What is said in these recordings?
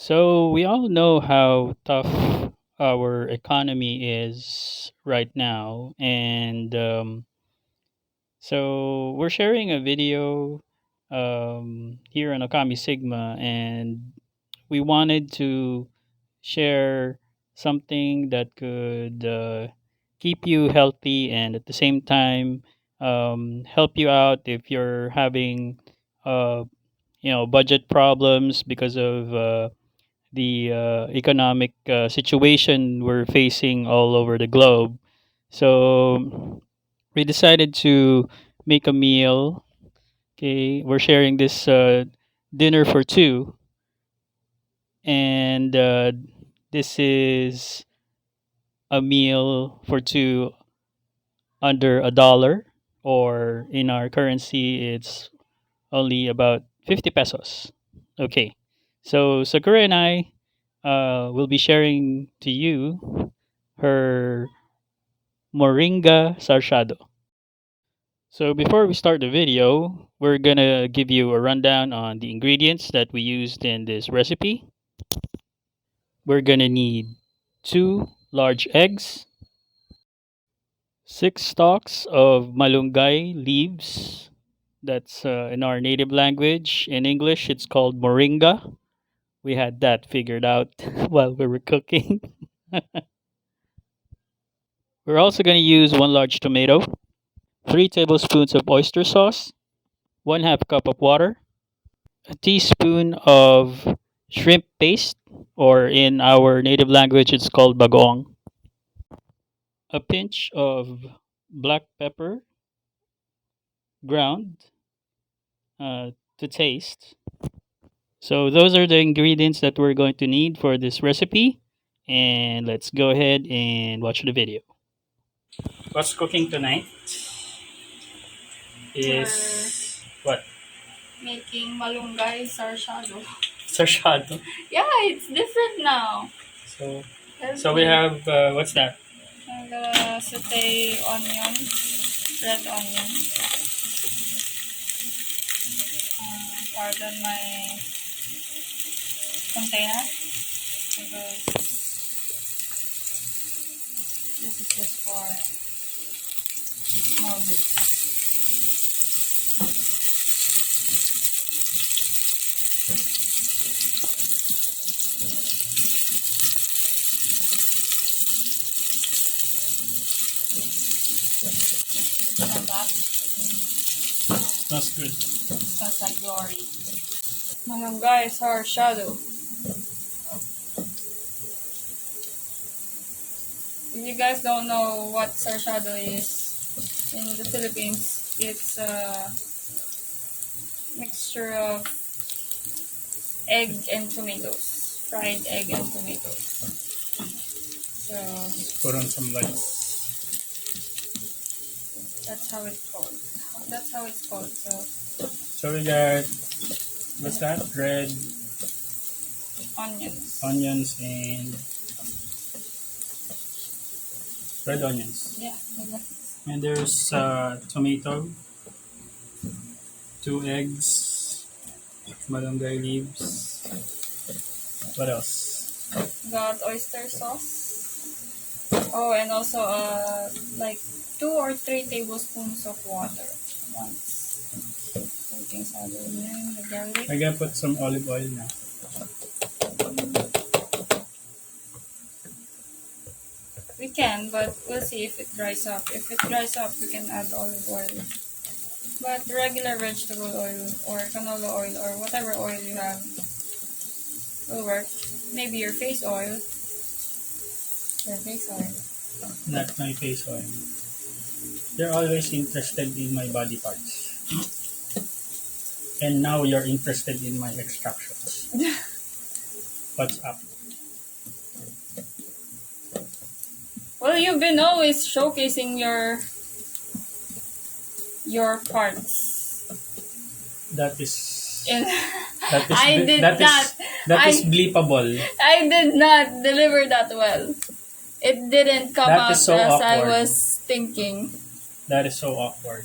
So we all know how tough our economy is right now, and so we're sharing a video here on ôKAMI.sigma, and we wanted to share something that could keep you healthy and at the same time help you out if you're having uh, budget problems because of the economic situation we're facing all over the globe. So we decided to make a meal. Okay, we're sharing this dinner for two, and this is a meal for two under $1, or in our currency, it's only about 50 pesos. Okay, so Sakura and I will be sharing to you her Moringa Sarciado. So before we start the video, we're gonna give you a rundown on the ingredients that we used in this recipe. We're gonna need 2 large eggs, 6 stalks of malunggay leaves. That's in our native language. In English, it's called moringa. We had that figured out while we were cooking. We're also going to use 1 large tomato, 3 tablespoons of oyster sauce, 1/2 cup of water, a teaspoon of shrimp paste, or in our native language, it's called bagoong, a pinch of black pepper ground to taste. So those are the ingredients that we're going to need for this recipe. And let's go ahead and watch the video. What's cooking tonight We're is what? making malunggay sarciado. Sarciado. Yeah, it's different now. So, so we Healthy. have what's that? And saute onion, red onion. Pardon my container because this is just for small bits. And that Smells good. smells like glory. Malunggay sarciado. If you guys don't know what sarciado is, in the Philippines, it's a mixture of egg and tomatoes, fried egg and tomatoes. So Put on some lights. that's how it's called. That's how it's called. So we got what's that? Red Onions. onions and red onions. Yeah. And there's tomato, 2 eggs, malunggay leaves. What else? Got oyster sauce. Oh, and also like 2 or 3 tablespoons of water once. Everything's added in. The garlic. I gotta put some olive oil now. We can, but we'll see if it dries up. If it dries up, we can add olive oil. But regular vegetable oil or canola oil or whatever oil you have will work. Maybe your face oil. Your face oil. Not my face oil. You're always interested in my body parts. And now you're interested in my extractions. What's up? Well, you've been always showcasing your parts. That is In that is I ble- did that not. is that is I bleepable. I did not deliver that well. It didn't come That out is so as I awkward. was thinking. That is so awkward.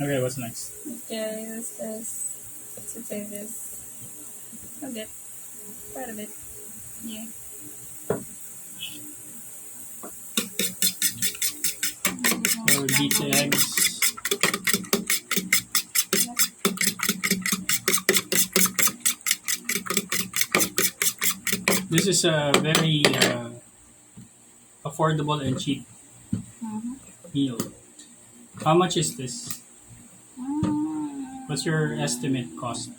Okay, what's next? Okay, let's say this. A bit. Quite a bit. Yeah. So beat the eggs. This is a very affordable and cheap Mm-hmm. meal. How much is this? Mm. What's your estimate cost?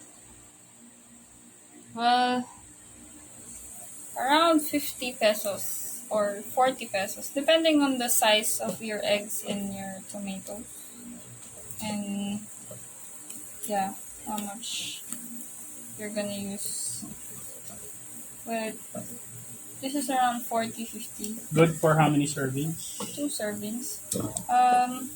Well, around 50 pesos or 40 pesos, depending on the size of your eggs and your tomatoes. And yeah, how much you're gonna use. But this is around 40, 50. Good for how many servings? 2 servings. Um,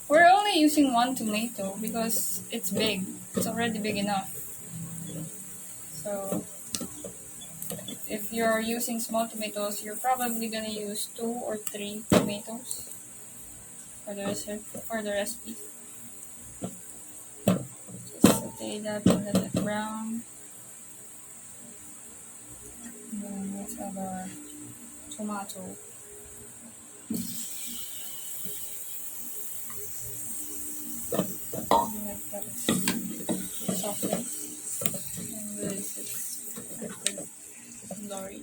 we're only using 1 tomato because it's big. It's already big enough. So if you're using small tomatoes, you're probably gonna use 2 or 3 tomatoes for the recipe. Just saute that and let it brown. And then let's add our tomato. Like that softens and releases the glory.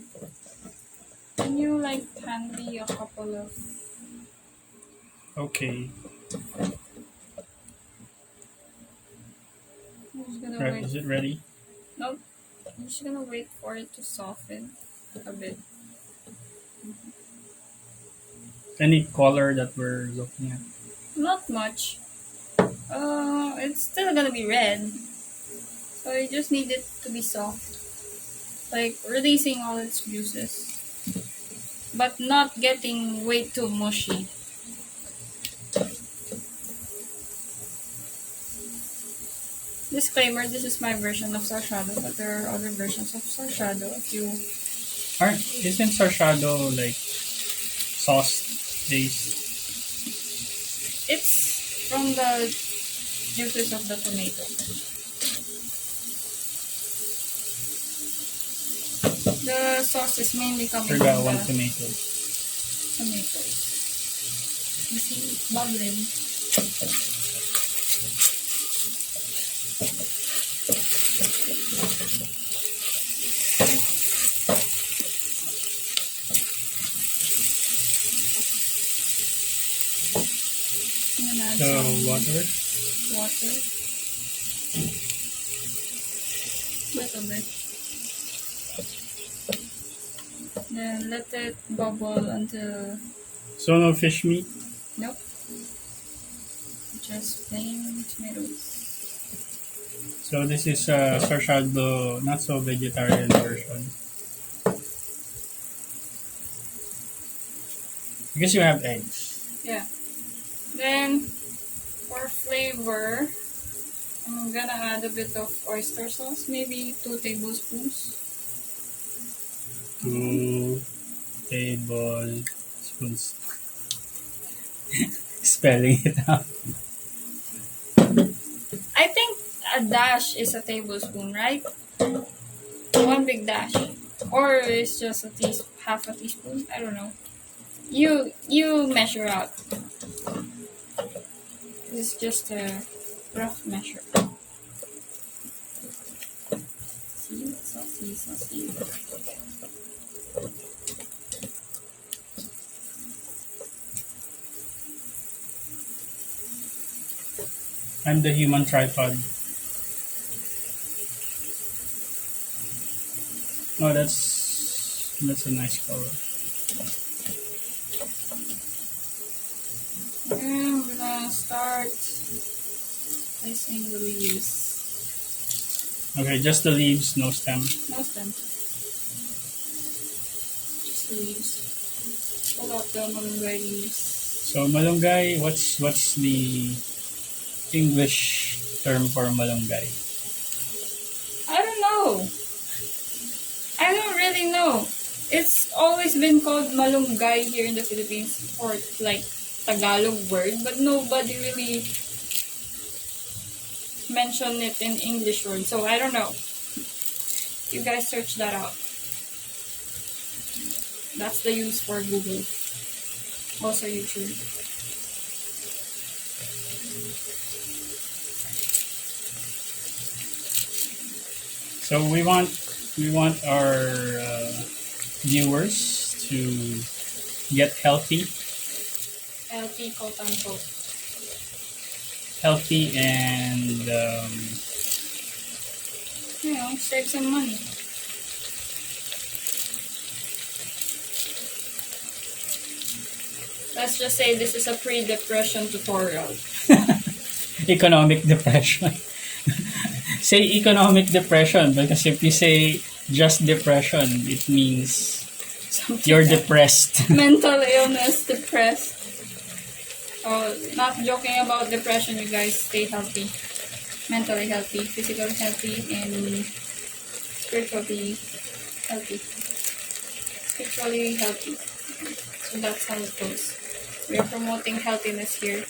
Can you like hand me a couple of? Okay. I'm just gonna Right. wait. Is it ready? Nope. I'm just gonna wait for it to soften a bit. Any color that we're looking at? Not much. It's still gonna be red. So you just need it to be soft. Like releasing all its juices. But not getting way too mushy. Disclaimer, this is my version of Sarciado, but there are other versions of Sarciado if you. Isn't Sarciado like sauce based? It's from the juices of the tomato. The sauce is mainly coming from Forgot one the tomato. tomatoes. You see, it's bubbling. I'm gonna add So some water. water. Little bit. Then let it bubble until. So no fish meat. Nope. Just plain tomatoes. So this is Sarciado, not so vegetarian version. Because you have eggs. Yeah. Then for flavor, I'm gonna add a bit of oyster sauce, maybe 2 tablespoons. 2 tablespoons. Spelling it out. I think a dash is a tablespoon, right? 1 big dash, or it's just half a teaspoon. I don't know. You measure out. It's just a rough measure. See, saucy. I'm the human tripod. Oh, that's a nice color. And we're gonna start placing the leaves. Okay, just the leaves, no stem. No stem. Just the leaves. Pull out the malunggay leaves. So malunggay, what's the English term for malunggay? I don't know. I don't really know. It's always been called malunggay here in the Philippines for like Tagalog word, but nobody really mention it in English word. So I don't know. You guys search that out. That's the use for Google. Also YouTube. So we want our viewers to get healthy, Healthy, quote unquote. healthy, and You know, save some money. Let's just say this is a pre-depression tutorial. economic depression. Say economic depression because if you say just depression, it means you're depressed. Mental illness, depressed. Oh, not joking about depression, you guys. Stay healthy. Mentally healthy, physically healthy, and spiritually healthy. Spiritually healthy. So that's how it goes. We are promoting healthiness here.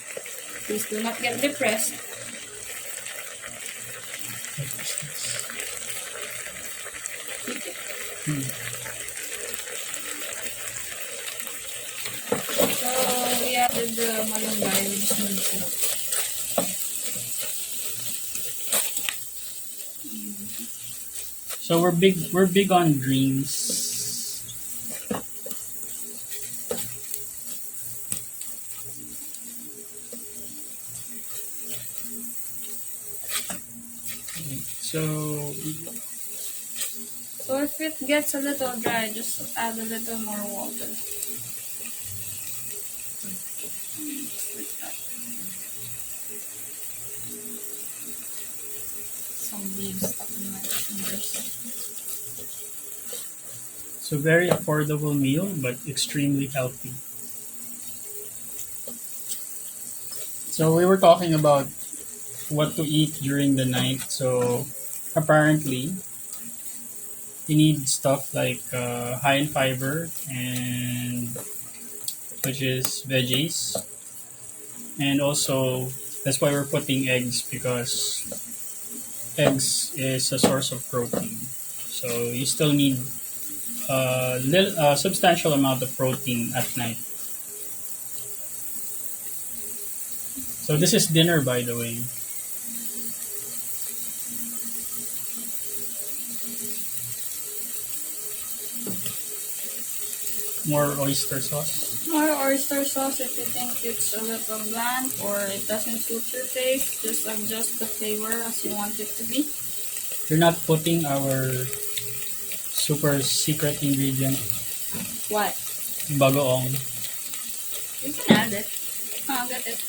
Please do not get depressed. So we added the malunggay with smooth syrup. So we're big on dreams. So if it gets a little dry, just add a little more water. Like that. Some leaves stuck in my fingers. So very affordable meal, but extremely healthy. So we were talking about what to eat during the night. So apparently, you need stuff like high in fiber and which is veggies, and also that's why we're putting eggs because eggs is a source of protein. So you still need a substantial amount of protein at night. So this is dinner, by the way. More oyster sauce. More oyster sauce if you think it's a little bland or it doesn't suit your taste. Just adjust the flavor as you want it to be. You're not putting our super secret ingredient, What? bagoong. You can add it. I'll get it.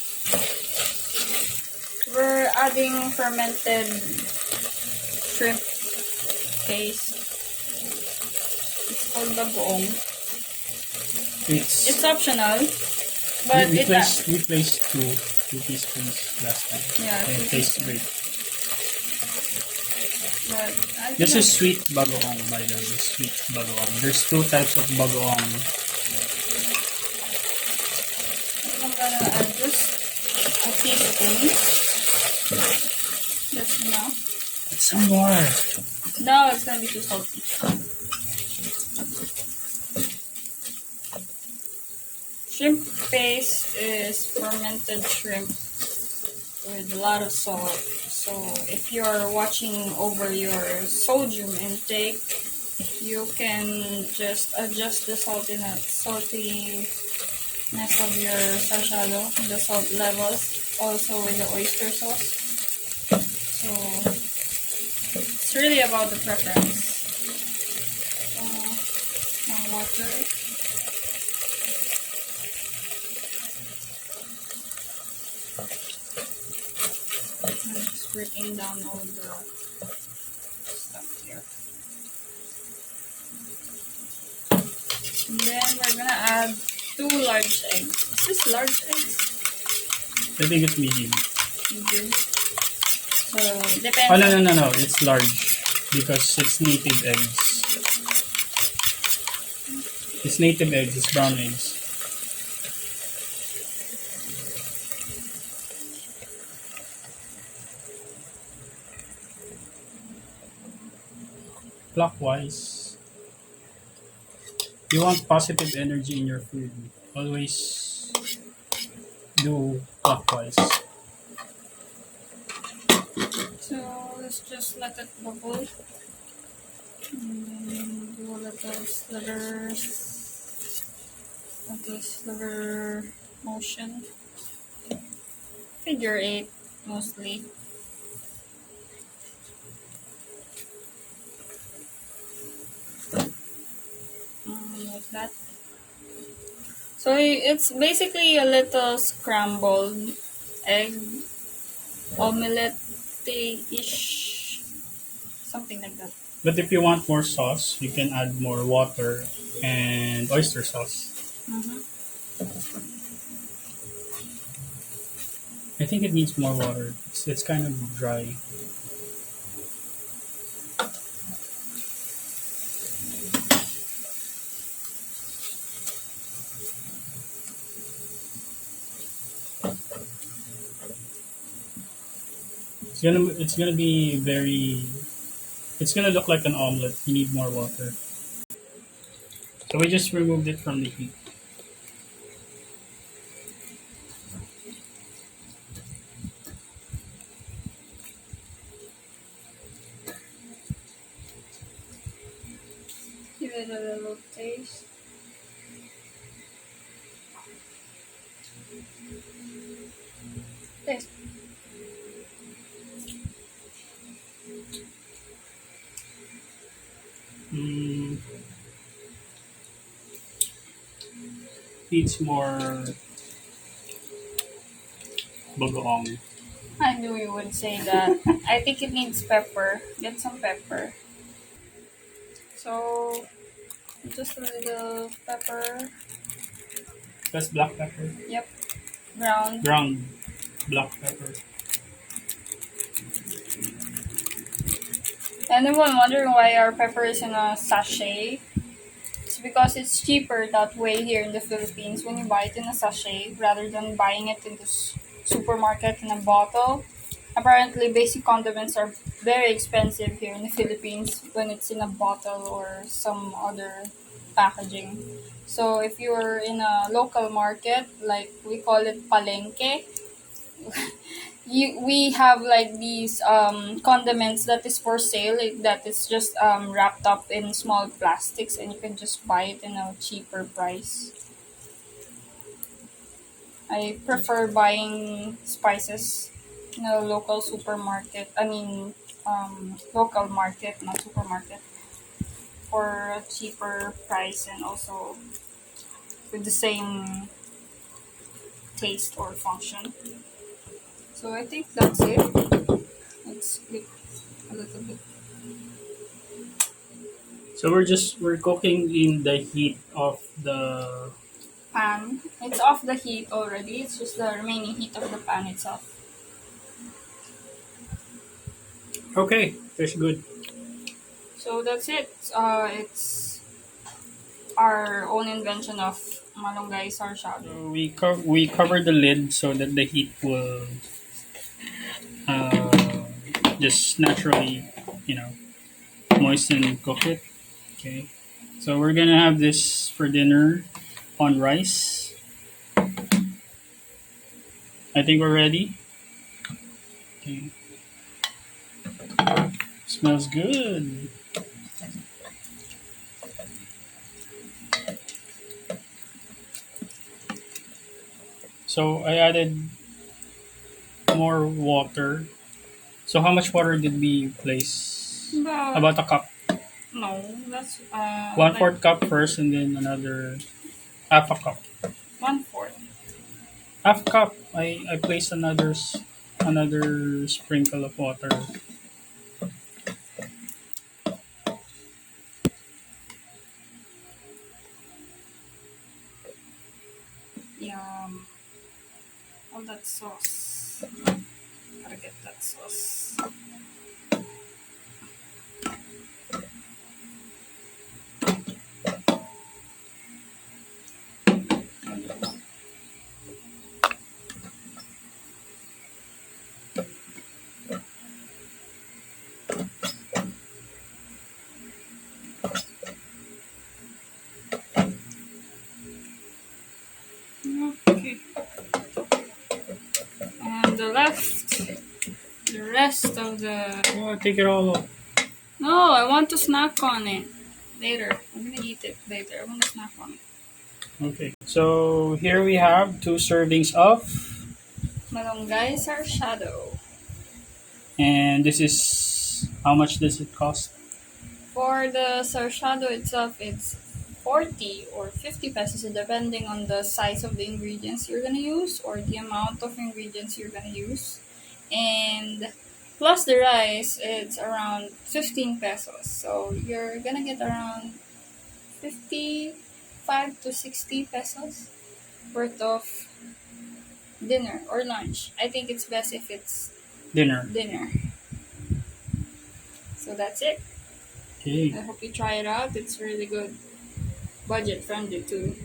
We're adding fermented shrimp paste. It's called bagoong. It's optional, but we placed two teaspoons last time. Yeah, and it tastes great. But This is sweet bagoong, by the way. Sweet bagoong. There's two types of bagoong. I'm gonna add just a teaspoon. That's enough. Some more. No, it's gonna be too salty. Shrimp paste is fermented shrimp with a lot of salt. So if you're watching over your sodium intake, you can just adjust the saltiness of your Sarciado, the salt levels, also with the oyster sauce. So it's really about the preference. More water. I'm just breaking down all the stuff here. And then we're gonna add 2 large eggs. Is this large eggs? I think it's medium. Medium. So depends. Oh no! It's large because it's native eggs. It's native eggs. It's brown eggs. clockwise. You want positive energy in your food. Always do clockwise. So let's just let it bubble. And then do little sliver motion. Figure eight mostly. Like that. So it's basically a little scrambled egg omelette-ish, something like that. But if you want more sauce, you can add more water and oyster sauce. Mm-hmm. I think it needs more water. It's kind of dry. It's gonna be very. It's gonna look like an omelet. You need more water. So we just removed it from the heat. Give it a little taste. Taste. Mm, needs more bagoong. I knew you would say that. I think it needs pepper. Get some pepper. So just a little pepper. That's black pepper. Yep, ground. Ground black pepper. Anyone wondering why our pepper is in a sachet? It's because it's cheaper that way here in the Philippines when you buy it in a sachet rather than buying it in the supermarket in a bottle. Apparently, basic condiments are very expensive here in the Philippines when it's in a bottle or some other packaging. So if you're in a local market, like we call it palengke, we have like these condiments that is for sale, that is just wrapped up in small plastics and you can just buy it in a cheaper price. I prefer buying spices in a local supermarket, local market, not supermarket, for a cheaper price and also with the same taste or function. So I think that's it. Let's click a little bit. So we're cooking in the heat of the. Pan. It's off the heat already. It's just the remaining heat of the pan itself. Okay, fish good. So that's it. It's our own invention of malunggay sarciado. So we cover the lid so that the heat will uh, just naturally, you know, moisten and cook it. Okay. So we're gonna have this for dinner on rice. I think we're ready. Okay. Smells good. So I added more water. So how much water did we place? But About a cup. no, that's One like fourth cup first, and then another half a cup. 1/4. Half cup. I placed another sprinkle of water. Yum. All that sauce. Gotta get that sauce. Okay. And the rest of the. Oh, take it all off. No, I want to snack on it later. I'm gonna eat it later. I want to snack on it. Okay. So here we have two servings of, Malunggay Sarciado. and this is how much does it cost? For the Sarciado itself, it's 40 or 50 pesos depending on the size of the ingredients you're gonna use or the amount of ingredients you're gonna use. And plus the rice, it's around 15 pesos. So you're gonna get around 55 to 60 pesos worth of dinner or lunch. I think it's best if it's Dinner. dinner. So that's it. Okay. I hope you try it out. It's really good. Budget friendly too.